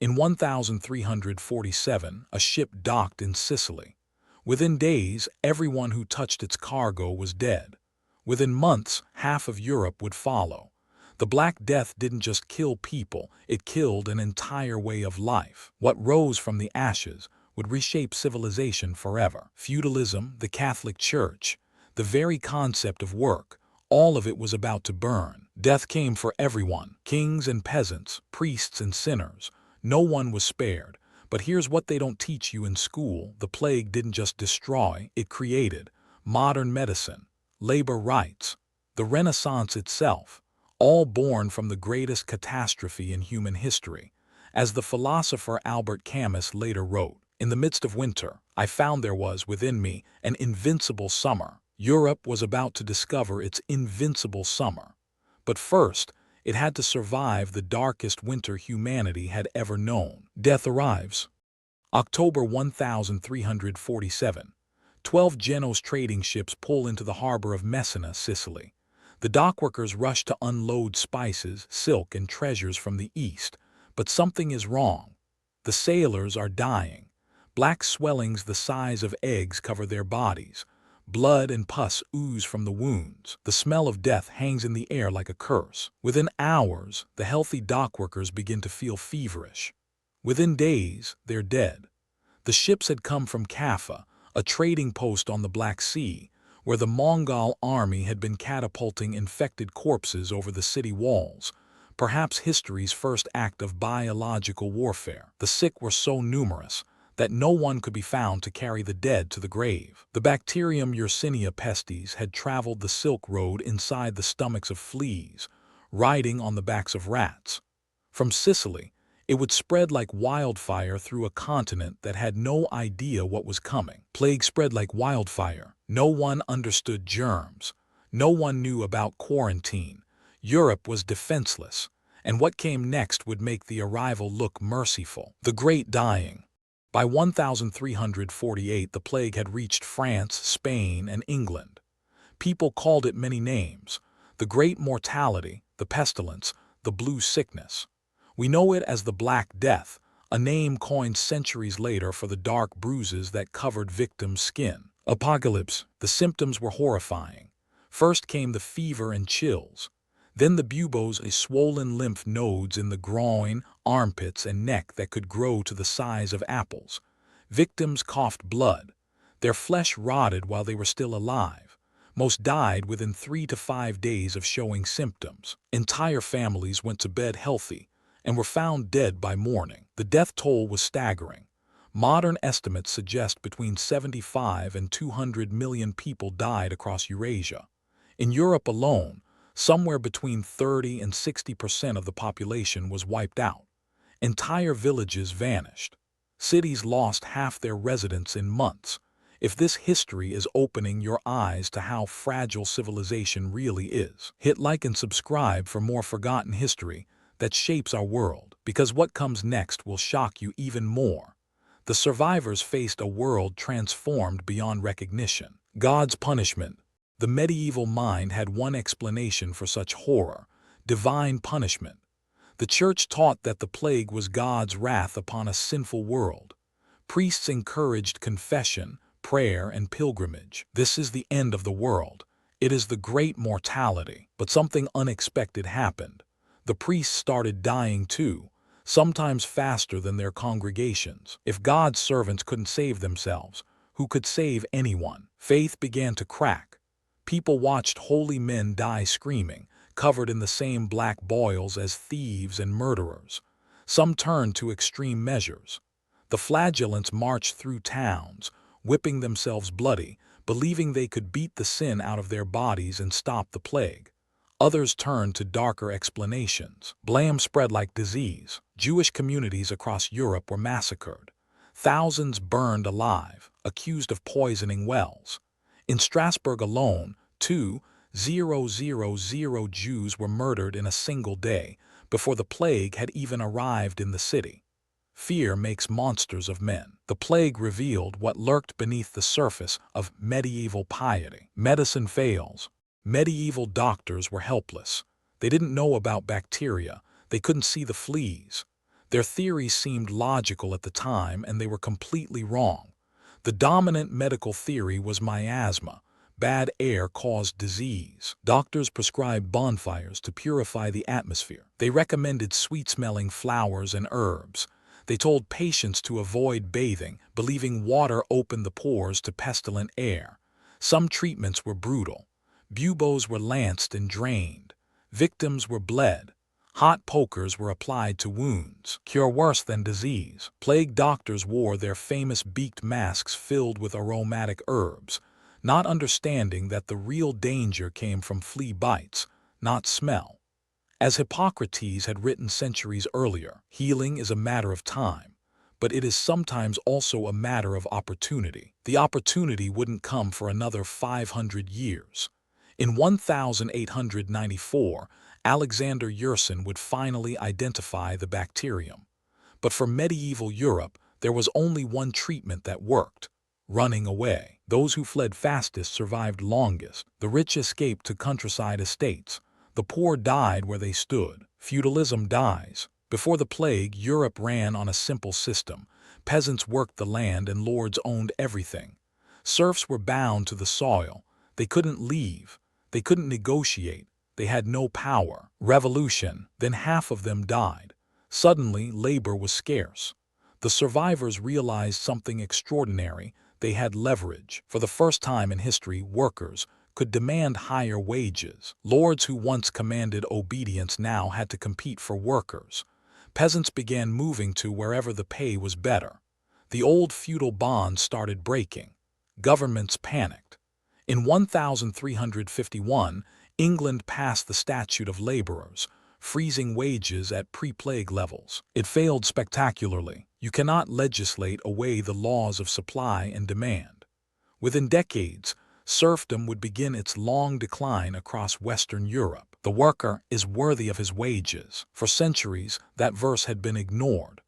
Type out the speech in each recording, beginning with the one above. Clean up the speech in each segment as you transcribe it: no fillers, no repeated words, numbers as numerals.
In 1347, a ship docked in Sicily. Within days, everyone who touched its cargo was dead. Within months, half of Europe would follow. The Black Death didn't just kill people, it killed an entire way of life. What rose from the ashes would reshape civilization forever. Feudalism, the Catholic Church, the very concept of work, all of it was about to burn. Death came for everyone, kings and peasants, priests and sinners. No one was spared. But here's what they don't teach you in school. The plague didn't just destroy, it created modern medicine, labor rights, the Renaissance itself, all born from the greatest catastrophe in human history. As the philosopher Albert Camus later wrote, "In the midst of winter, I found there was within me an invincible summer." Europe was about to discover its invincible summer. But first, it had to survive the darkest winter humanity had ever known. Death arrives. October 1347. 12 Genoese trading ships pull into the harbor of Messina, Sicily. The dockworkers rush to unload spices, silk, and treasures from the east. But something is wrong. The sailors are dying. Black swellings the size of eggs cover their bodies. Blood and pus ooze from the wounds. The smell of death hangs in the air like a curse. Within hours, the healthy dockworkers begin to feel feverish. Within days, they're dead. The ships had come from Kaffa, a trading post on the Black Sea, where the Mongol army had been catapulting infected corpses over the city walls, perhaps history's first act of biological warfare. The sick were so numerous that no one could be found to carry the dead to the grave. The bacterium Yersinia pestis had traveled the Silk Road inside the stomachs of fleas, riding on the backs of rats. From Sicily, it would spread like wildfire through a continent that had no idea what was coming. Plague spread like wildfire. No one understood germs. No one knew about quarantine. Europe was defenseless, and what came next would make the arrival look merciful. The Great Dying. By 1348, the plague had reached France, Spain, and England. People called it many names: the Great Mortality, the Pestilence, the Blue Sickness. We know it as the Black Death, a name coined centuries later for the dark bruises that covered victims' skin. Apocalypse. The symptoms were horrifying. First came the fever and chills. Then the buboes, swollen lymph nodes in the groin, armpits, and neck that could grow to the size of apples. Victims coughed blood. Their flesh rotted while they were still alive. Most died within 3 to 5 days of showing symptoms. Entire families went to bed healthy and were found dead by morning. The death toll was staggering. Modern estimates suggest between 75 and 200 million people died across Eurasia. In Europe alone, somewhere between 30 and 60% of the population was wiped out. Entire villages vanished. Cities lost half their residents in months. If this history is opening your eyes to how fragile civilization really is, hit like and subscribe for more forgotten history that shapes our world, because what comes next will shock you even more. The survivors faced a world transformed beyond recognition. God's punishment. The medieval mind had one explanation for such horror: divine punishment. The Church taught that the plague was God's wrath upon a sinful world. Priests encouraged confession, prayer, and pilgrimage. This is the end of the world. It is the great mortality. But something unexpected happened. The priests started dying too, sometimes faster than their congregations. If God's servants couldn't save themselves, who could save anyone? Faith began to crack. People watched holy men die screaming, covered in the same black boils as thieves and murderers. Some turned to extreme measures. The flagellants marched through towns, whipping themselves bloody, believing they could beat the sin out of their bodies and stop the plague. Others turned to darker explanations. Blame spread like disease. Jewish communities across Europe were massacred. Thousands burned alive, accused of poisoning wells. In Strasbourg alone, 2,000 Jews were murdered in a single day before the plague had even arrived in the city. Fear makes monsters of men. The plague revealed what lurked beneath the surface of medieval piety. Medicine fails. Medieval doctors were helpless. They didn't know about bacteria. They couldn't see the fleas. Their theories seemed logical at the time, and they were completely wrong. The dominant medical theory was miasma. Bad air caused disease. Doctors prescribed bonfires to purify the atmosphere. They recommended sweet-smelling flowers and herbs. They told patients to avoid bathing, believing water opened the pores to pestilent air. Some treatments were brutal. Buboes were lanced and drained. Victims were bled. Hot pokers were applied to wounds. Cure worse than disease. Plague doctors wore their famous beaked masks filled with aromatic herbs, not understanding that the real danger came from flea bites, not smell. As Hippocrates had written centuries earlier, healing is a matter of time, but it is sometimes also a matter of opportunity. The opportunity wouldn't come for another 500 years. In 1894, Alexander Yersin would finally identify the bacterium. But for medieval Europe, there was only one treatment that worked: running away. Those who fled fastest survived longest. The rich escaped to countryside estates. The poor died where they stood. Feudalism dies. Before the plague, Europe ran on a simple system. Peasants worked the land and lords owned everything. Serfs were bound to the soil. They couldn't leave. They couldn't negotiate. They had no power. Revolution. Then half of them died. Suddenly, labor was scarce. The survivors realized something extraordinary. They had leverage. For the first time in history, workers could demand higher wages. Lords who once commanded obedience now had to compete for workers. Peasants began moving to wherever the pay was better. The old feudal bonds started breaking. Governments panicked. In 1351, England passed the Statute of Laborers, freezing wages at pre-plague levels. It failed spectacularly. You cannot legislate away the laws of supply and demand. Within decades, serfdom would begin its long decline across Western Europe. The worker is worthy of his wages. For centuries, that verse had been ignored.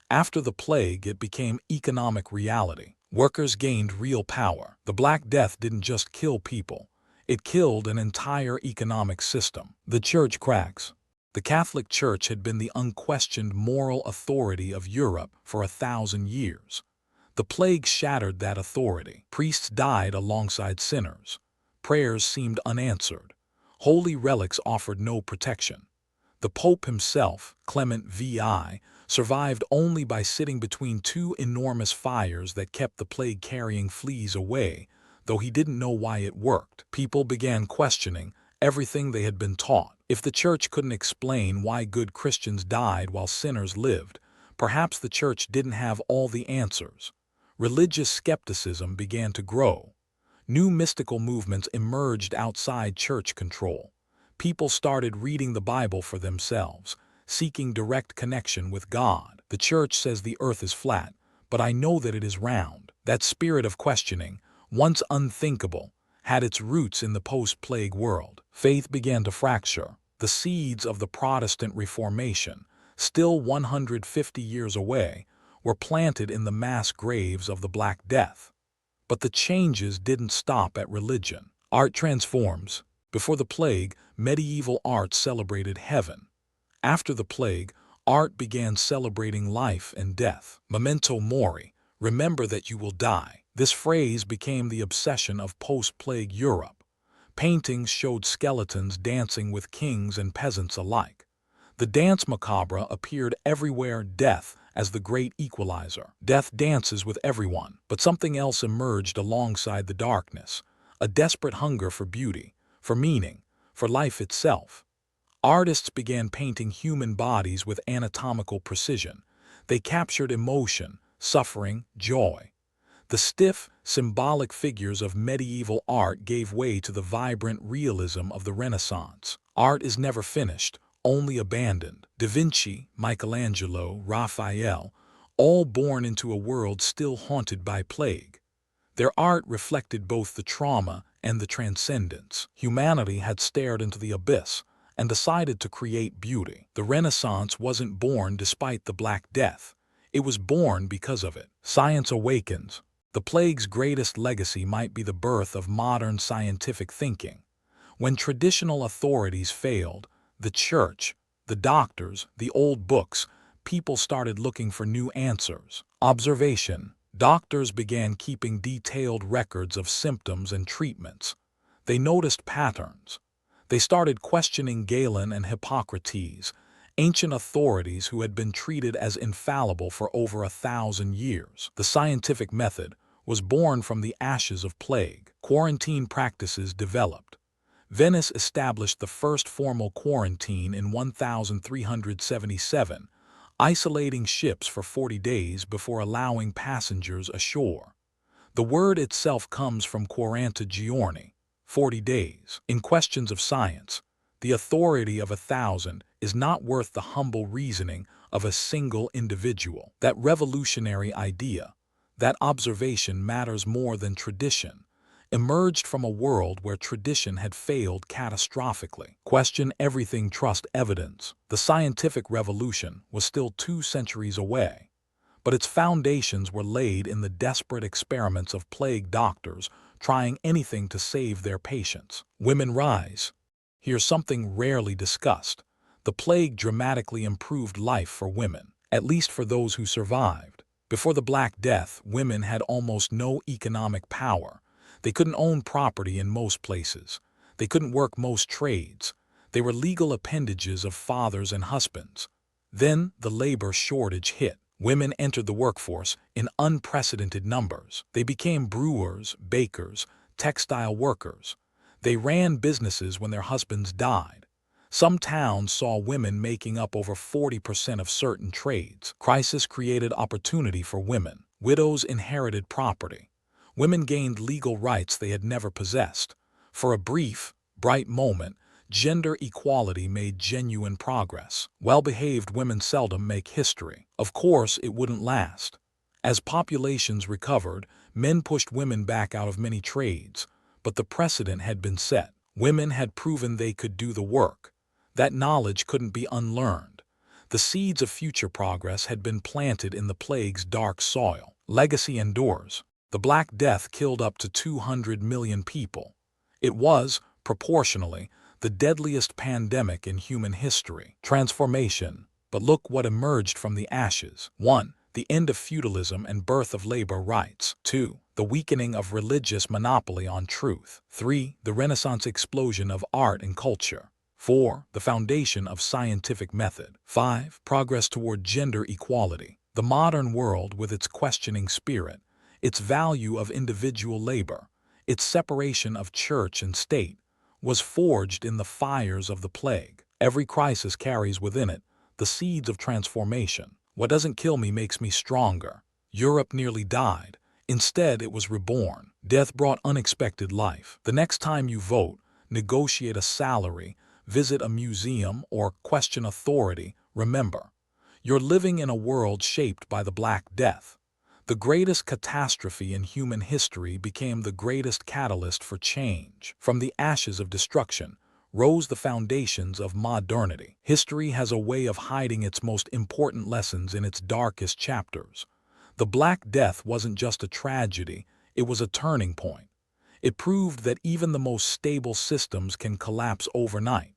After the plague, it became economic reality. Workers gained real power. The Black Death didn't just kill people. It killed an entire economic system. The church cracks. The Catholic Church had been the unquestioned moral authority of Europe for 1,000 years. The plague shattered that authority. Priests died alongside sinners. Prayers seemed unanswered. Holy relics offered no protection. The Pope himself, Clement VI, survived only by sitting between two enormous fires that kept the plague-carrying fleas away, though he didn't know why it worked. People began questioning everything they had been taught. If the church couldn't explain why good Christians died while sinners lived, perhaps the church didn't have all the answers. Religious skepticism began to grow. New mystical movements emerged outside church control. People started reading the Bible for themselves, seeking direct connection with God. The church says the earth is flat, but I know that it is round. That spirit of questioning, once unthinkable, had its roots in the post-plague world. Faith began to fracture. The seeds of the Protestant Reformation, still 150 years away, were planted in the mass graves of the Black Death. But the changes didn't stop at religion. Art transforms. Before the plague, medieval art celebrated heaven. After the plague, art began celebrating life and death. Memento mori, remember that you will die. This phrase became the obsession of post-plague Europe. Paintings showed skeletons dancing with kings and peasants alike. The dance macabre appeared everywhere. Death as the great equalizer. Death dances with everyone. But something else emerged alongside the darkness, a desperate hunger for beauty, for meaning, for life itself. Artists began painting human bodies with anatomical precision. They captured emotion, suffering, joy. The stiff, symbolic figures of medieval art gave way to the vibrant realism of the Renaissance. Art is never finished, only abandoned. Da Vinci, Michelangelo, Raphael, all born into a world still haunted by plague. Their art reflected both the trauma and the transcendence. Humanity had stared into the abyss and decided to create beauty. The Renaissance wasn't born despite the Black Death. It was born because of it. Science awakens. The plague's greatest legacy might be the birth of modern scientific thinking. When traditional authorities failed, the church, the doctors, the old books people started looking for new answers. Observation. Doctors began keeping detailed records of symptoms and treatments. They noticed patterns. They started questioning Galen and Hippocrates, ancient authorities who had been treated as infallible for over 1,000 years. The scientific method was born from the ashes of plague. Quarantine practices developed. Venice established the first formal quarantine in 1377, isolating ships for 40 days before allowing passengers ashore. The word itself comes from quaranta giorni, 40 days. In questions of science, the authority of 1,000 is not worth the humble reasoning of a single individual. That revolutionary idea, that observation matters more than tradition, emerged from a world where tradition had failed catastrophically. Question everything, trust evidence. The scientific revolution was still 2 centuries away, but its foundations were laid in the desperate experiments of plague doctors trying anything to save their patients. Women rise. Here's something rarely discussed. The plague dramatically improved life for women, at least for those who survived. Before the Black Death, women had almost no economic power. They couldn't own property in most places. They couldn't work most trades. They were legal appendages of fathers and husbands. Then the labor shortage hit. Women entered the workforce in unprecedented numbers. They became brewers, bakers, textile workers. They ran businesses when their husbands died. Some towns saw women making up over 40% of certain trades. Crisis created opportunity for women. Widows inherited property. Women gained legal rights they had never possessed. For a brief, bright moment, gender equality made genuine progress. Well-behaved women seldom make history. Of course, it wouldn't last. As populations recovered, men pushed women back out of many trades, but the precedent had been set. Women had proven they could do the work. That knowledge couldn't be unlearned. The seeds of future progress had been planted in the plague's dark soil. Legacy endures. The Black Death killed up to 200 million people. It was, proportionally, the deadliest pandemic in human history. Transformation. But look what emerged from the ashes. 1. The end of feudalism and birth of labor rights. 2. The weakening of religious monopoly on truth. 3. The Renaissance explosion of art and culture. 4. The foundation of scientific method. 5. Progress toward gender equality. The modern world, with its questioning spirit, its value of individual labor, its separation of church and state, was forged in the fires of the plague. Every crisis carries within it the seeds of transformation. What doesn't kill me makes me stronger. Europe nearly died. Instead, it was reborn. Death brought unexpected life. The next time you vote, negotiate a salary, visit a museum, or question authority, remember, you're living in a world shaped by the Black Death. The greatest catastrophe in human history became the greatest catalyst for change. From the ashes of destruction rose the foundations of modernity. History has a way of hiding its most important lessons in its darkest chapters. The Black Death wasn't just a tragedy, it was a turning point. It proved that even the most stable systems can collapse overnight,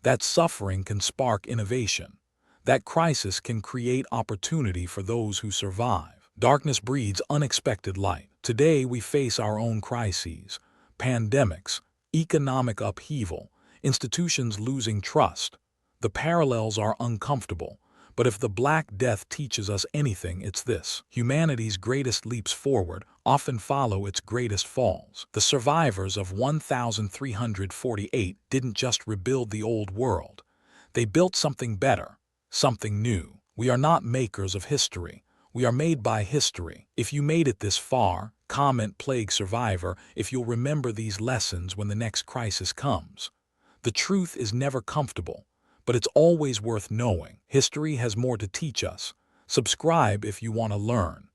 that suffering can spark innovation, that crisis can create opportunity for those who survive. Darkness breeds unexpected light. Today we face our own crises, pandemics, economic upheaval, institutions losing trust. The parallels are uncomfortable, but if the Black Death teaches us anything, it's this: humanity's greatest leaps forward often follow its greatest falls. The survivors of 1348 didn't just rebuild the old world. They built something better, something new. We are not makers of history. We are made by history. If you made it this far, comment plague survivor if you'll remember these lessons when the next crisis comes. The truth is never comfortable, but it's always worth knowing. History has more to teach us. Subscribe if you want to learn.